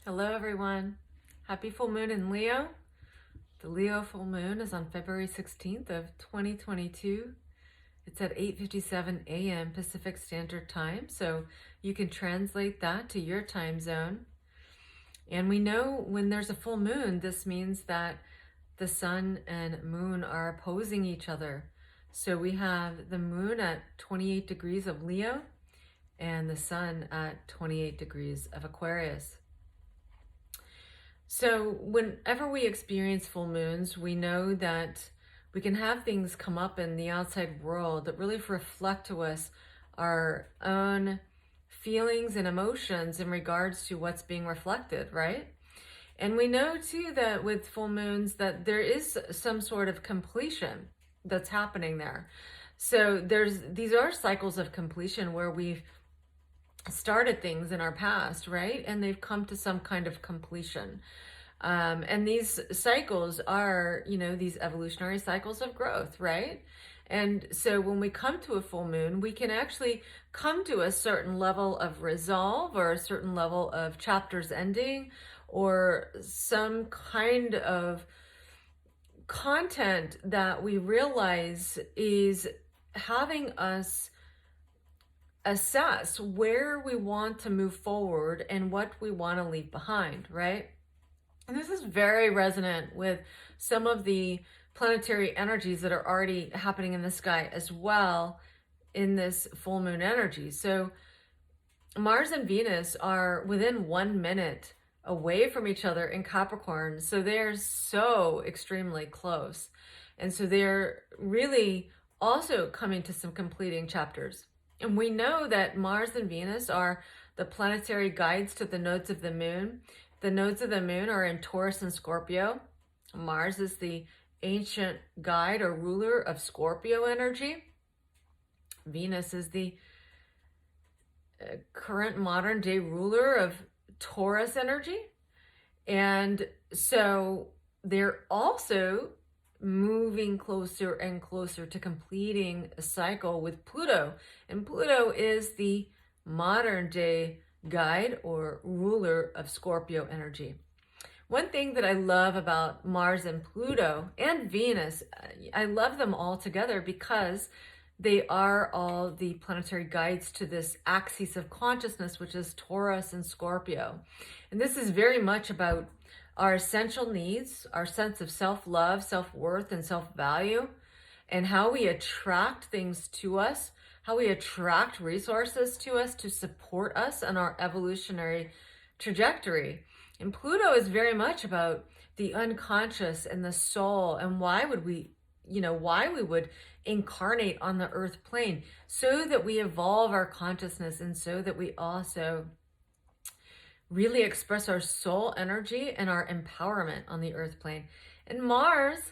Hello everyone. Happy full moon in Leo. The Leo full moon is on February 16th of 2022. It's at 8:57 a.m. Pacific Standard Time, so you can translate that to your time zone. And we know when there's a full moon, this means that the sun and moon are opposing each other. So we have the moon at 28 degrees of Leo and the sun at 28 degrees of Aquarius. So whenever we experience full moons, we know that we can have things come up in the outside world that really reflect to us our own feelings and emotions in regards to what's being reflected, right? And we know too that with full moons that there is some sort of completion that's happening there. So these are cycles of completion where we've started things in our past, right? And they've come to some kind of completion. And these cycles are, these evolutionary cycles of growth, right? And so when we come to a full moon, we can actually come to a certain level of resolve or a certain level of chapters ending or some kind of content that we realize is having us assess where we want to move forward and what we want to leave behind, right? And this is very resonant with some of the planetary energies that are already happening in the sky as well in this full moon energy. So Mars and Venus are within 1 minute away from each other in Capricorn. So they're so extremely close. And so they're really also coming to some completing chapters. And we know that Mars and Venus are the planetary guides to the nodes of the moon. The nodes of the moon are in Taurus and Scorpio. Mars is the ancient guide or ruler of Scorpio energy. Venus is the current modern day ruler of Taurus energy. And so they're also moving closer and closer to completing a cycle with Pluto. And Pluto is the modern day guide or ruler of Scorpio energy. One thing that I love about Mars and Pluto and Venus, I love them all together because they are all the planetary guides to this axis of consciousness, which is Taurus and Scorpio. And this is very much about our essential needs, our sense of self-love, self-worth, and self-value, and how we attract things to us, how we attract resources to us to support us on our evolutionary trajectory. And Pluto is very much about the unconscious and the soul, and why we would incarnate on the earth plane, so that we evolve our consciousness and so that we also really express our soul energy and our empowerment on the earth plane. And Mars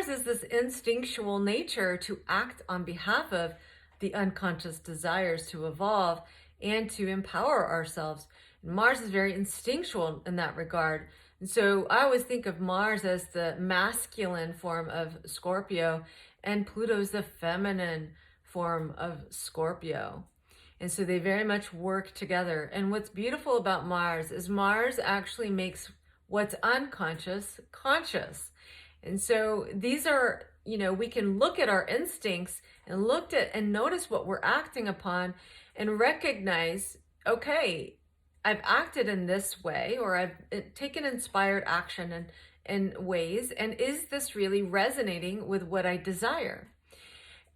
is this instinctual nature to act on behalf of the unconscious desires to evolve and to empower ourselves. And Mars is very instinctual in that regard. And so I always think of Mars as the masculine form of Scorpio, and Pluto is the feminine form of Scorpio. And so they very much work together. And what's beautiful about Mars is Mars actually makes what's unconscious conscious. And so these are, we can look at our instincts and and notice what we're acting upon and recognize, okay, I've acted in this way, or I've taken inspired action in ways, and is this really resonating with what I desire?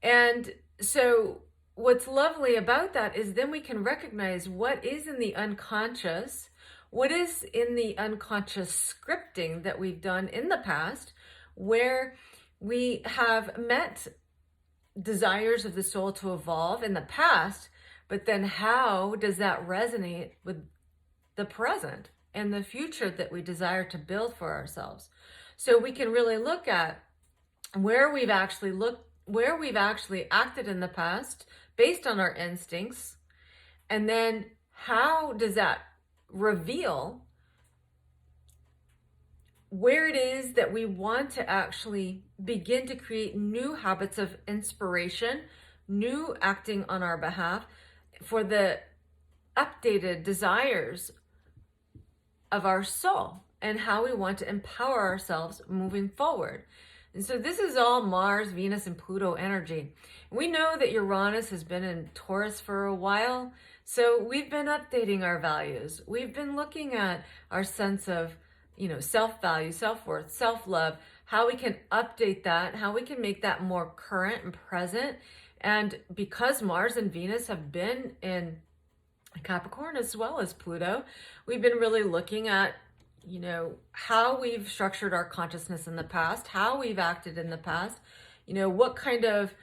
And so what's lovely about that is then we can recognize what is in the unconscious, what is in the unconscious scripting that we've done in the past, where we have met desires of the soul to evolve in the past, but then how does that resonate with the present and the future that we desire to build for ourselves? So we can really look at where we've actually acted in the past based on our instincts, and then how does that reveal where it is that we want to actually begin to create new habits of inspiration, new acting on our behalf for the updated desires of our soul and how we want to empower ourselves moving forward. And so this is all Mars, Venus, and Pluto energy. We know that Uranus has been in Taurus for a while, so we've been updating our values. We've been looking at our sense of, self-value, self-worth, self-love, how we can update that, how we can make that more current and present. And because Mars and Venus have been in Capricorn as well as Pluto, we've been really looking at how we've structured our consciousness in the past, how we've acted in the past, what kind of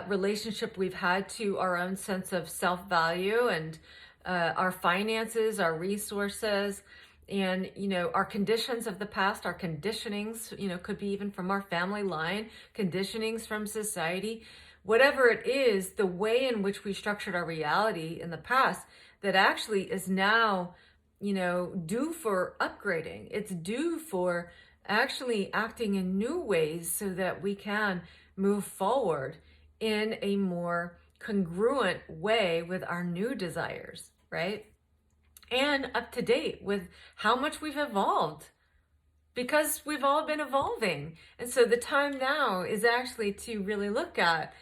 relationship we've had to our own sense of self-value and our finances, our resources, and, our conditions of the past, our conditionings, could be even from our family line, conditionings from society, whatever it is, the way in which we structured our reality in the past that actually is now due for upgrading. It's due for actually acting in new ways so that we can move forward in a more congruent way with our new desires, right? And up to date with how much we've evolved, because we've all been evolving. And so the time now is actually to really look at,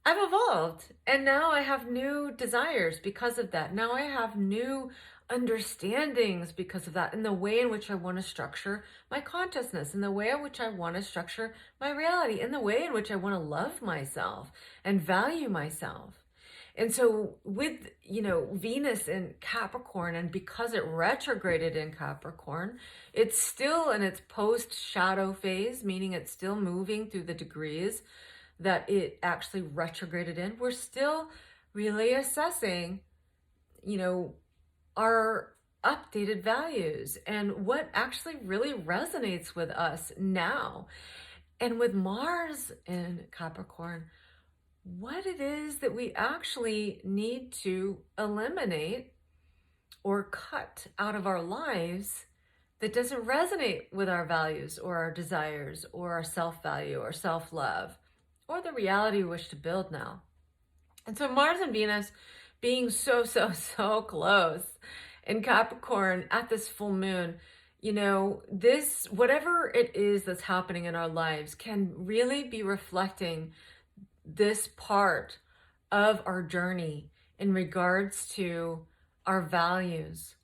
I've evolved and now I have new desires because of that. Now I have new understandings because of that, in the way in which I want to structure my consciousness, in the way in which I want to structure my reality, in the way in which I want to love myself and value myself. And so with, Venus in Capricorn, and because it retrograded in Capricorn, it's still in its post-shadow phase, meaning it's still moving through the degrees that it actually retrograded in. We're still really assessing, our updated values and what actually really resonates with us now. And with Mars in Capricorn, what it is that we actually need to eliminate or cut out of our lives that doesn't resonate with our values or our desires or our self-value or self-love or the reality we wish to build now. And so Mars and Venus being so close in Capricorn at this full moon, this, whatever it is that's happening in our lives, can really be reflecting this part of our journey in regards to our values,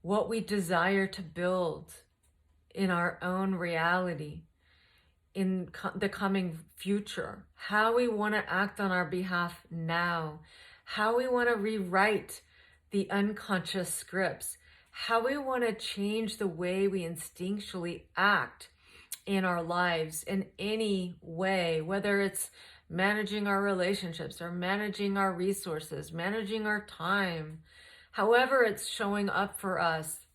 what we desire to build in our own reality, in the coming future, how we want to act on our behalf now, how we want to rewrite the unconscious scripts, how we want to change the way we instinctually act in our lives in any way, whether it's managing our relationships or managing our resources, managing our time, however it's showing up for us.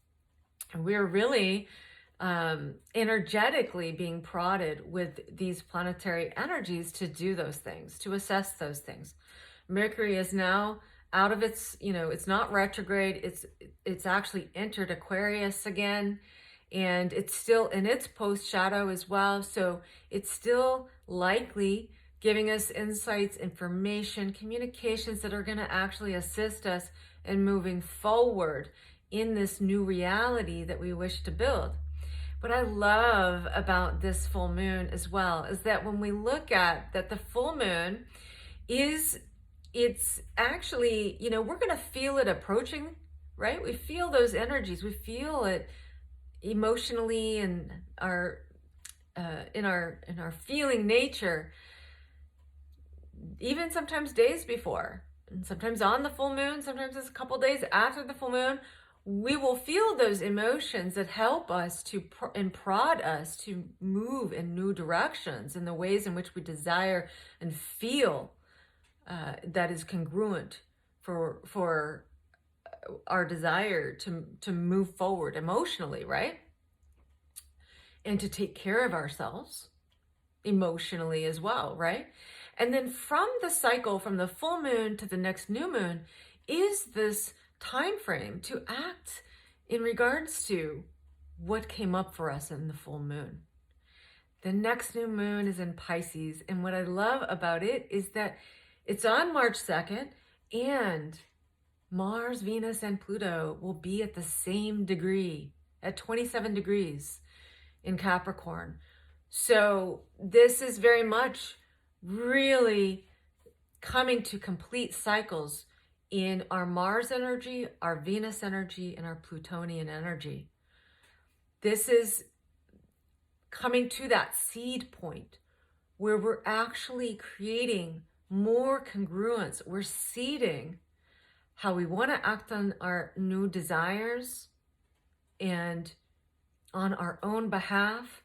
We're really energetically being prodded with these planetary energies to do those things, to assess those things. Mercury is now out of its, it's not retrograde, it's actually entered Aquarius again, and it's still in its post shadow as well. So it's still likely giving us insights, information, communications that are going to actually assist us in moving forward in this new reality that we wish to build. What I love about this full moon as well is that when we look at that, the full moon it's actually, we're going to feel it approaching, right? We feel those energies. We feel it emotionally and in our feeling nature, even sometimes days before, and sometimes on the full moon, sometimes it's a couple days after the full moon. We will feel those emotions that help us to and prod us to move in new directions in the ways in which we desire and feel that is congruent for our desire to move forward emotionally, right? And to take care of ourselves emotionally as well, right? And then from the cycle, from the full moon to the next new moon, is this time frame to act in regards to what came up for us in the full moon. The next new moon is in Pisces, and what I love about it is that it's on March 2nd, and Mars, Venus, and Pluto will be at the same degree at 27 degrees in Capricorn. So this is very much really coming to complete cycles in our Mars energy, our Venus energy, and our Plutonian energy. This is coming to that seed point where we're actually creating more congruence. We're seeding how we want to act on our new desires and on our own behalf,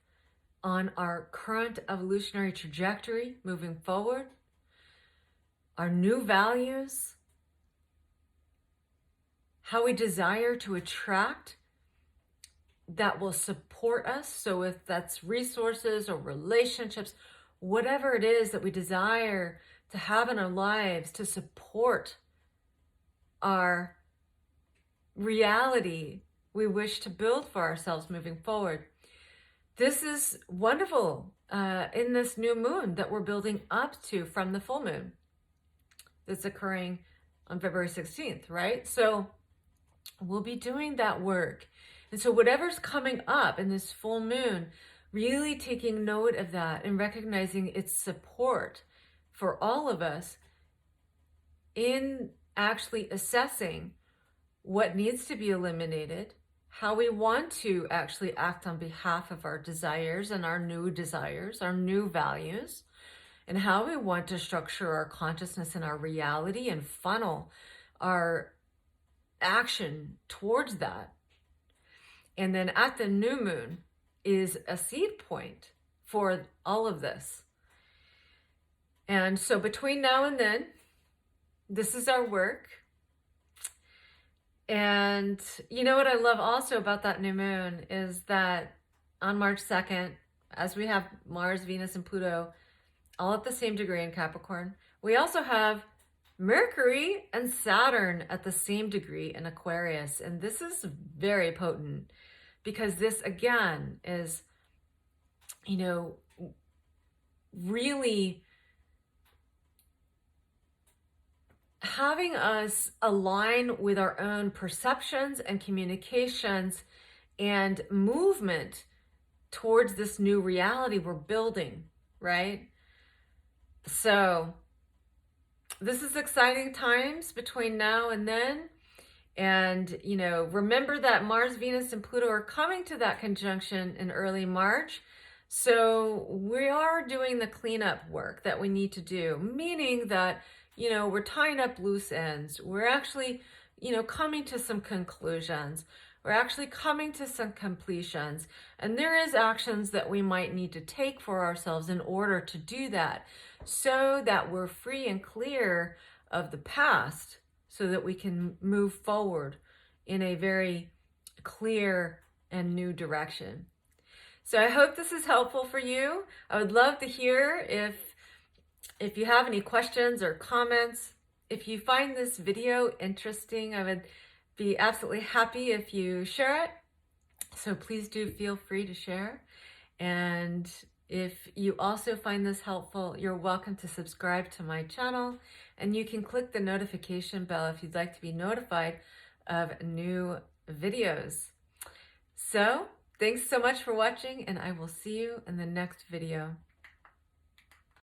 on our current evolutionary trajectory moving forward, our new values, how we desire to attract that will support us. So if that's resources or relationships, whatever it is that we desire to have in our lives to support our reality we wish to build for ourselves moving forward. This is wonderful in this new moon that we're building up to from the full moon that's occurring on February 16th, right? So we'll be doing that work. And so whatever's coming up in this full moon, really taking note of that and recognizing its support for all of us in actually assessing what needs to be eliminated, how we want to actually act on behalf of our desires and our new desires, our new values, and how we want to structure our consciousness and our reality and funnel our action towards that. And then at the new moon is a seed point for all of this. And so between now and then, this is our work. And you know what I love also about that new moon is that on March 2nd, as we have Mars, Venus, and Pluto all at the same degree in Capricorn, we also have Mercury and Saturn at the same degree in Aquarius. And this is very potent because this, again, is, you know, really having us align with our own perceptions and communications and movement towards this new reality we're building, right? So this is exciting times between now and then. And, you know, remember that Mars, Venus, and Pluto are coming to that conjunction in early March. So we are doing the cleanup work that we need to do, meaning that, you know, we're tying up loose ends. We're actually, you know, coming to some conclusions. We're actually coming to some completions. And there is actions that we might need to take for ourselves in order to do that, so that we're free and clear of the past, so that we can move forward in a very clear and new direction. So I hope this is helpful for you. I would love to hear if you have any questions or comments. If you find this video interesting, I would be absolutely happy if you share it. So please do feel free to share. And if you also find this helpful, you're welcome to subscribe to my channel, and you can click the notification bell if you'd like to be notified of new videos. So thanks so much for watching, and I will see you in the next video.